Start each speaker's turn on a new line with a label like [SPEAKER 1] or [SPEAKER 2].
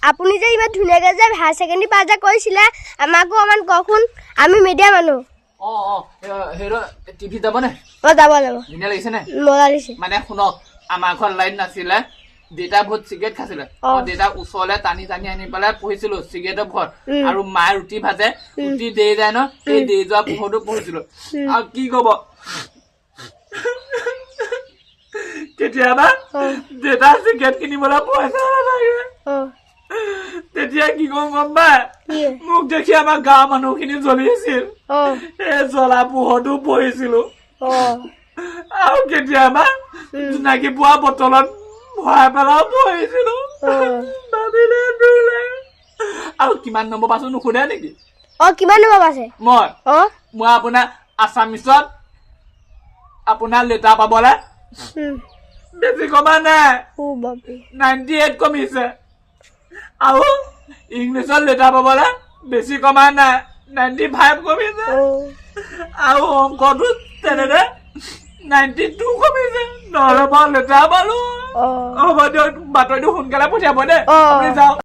[SPEAKER 1] আপুনি যে ইমান ধুনীয়াকৈ যে হায়াৰ ছেকেণ্ডেৰী পাছ যে কৰিছিলে আমাকো অকণমান কওকচোন আমি মিডিয়া মানুহ
[SPEAKER 2] হেৰ টিভি যাবনে
[SPEAKER 1] যাব
[SPEAKER 2] ধুনীয়া লাগিছেনে
[SPEAKER 1] মজা লাগিছে
[SPEAKER 2] মানে শুনক আমাৰ ঘৰত লাইট নাছিলে দেউতা বহুত চিগাৰেট খাইছিলে দেউতাক ওচৰলৈ টানি টানি আনি পেলাই পঢ়িছিলো চিগাৰেটৰ ঘৰত আৰু মায়ে ৰুটি ভাজে ৰুটি দেই যায় ন সেই দেই যোৱা পোহৰটো পঢ়িছিলো আৰু কি কব কেতিয়াবা দেউতা চিগাৰেট কিনিবলৈ পইচা নালাগে তেতিয়া কি কম গম পাই মোক দেখি আমাৰ গাঁৱৰ মানুহখিনি জ্বলি আছিল এই জ্বলা পোহৰটো পঢ়িছিলো আৰু কেতিয়াবা জোনাকী পোৱা বটলত ভৰাই পেলাও পঢ়িছিলো ভাবিলে দুখ লাগে আৰু কিমান নম্বৰ পাইছো নুসুধে নেকি
[SPEAKER 1] কিমান নম্বৰ পাইছে
[SPEAKER 2] মই আপোনাৰ আছামিছত আপোনাৰ লেটাৰ পাবলে বেছি কমা নাই 98 কমিছে আৰু ইংলিছত লেটাৰ পাবলে বেছি কমা নাই 95 কমিছে আৰু অংকটো তেনেদৰে 92 কমিছে নহ'লে মই লেটাৰ পালো হ'ব দিয়ক বাতৰিটো সোনকালে পঠিয়াব দেই আপুনি যাওক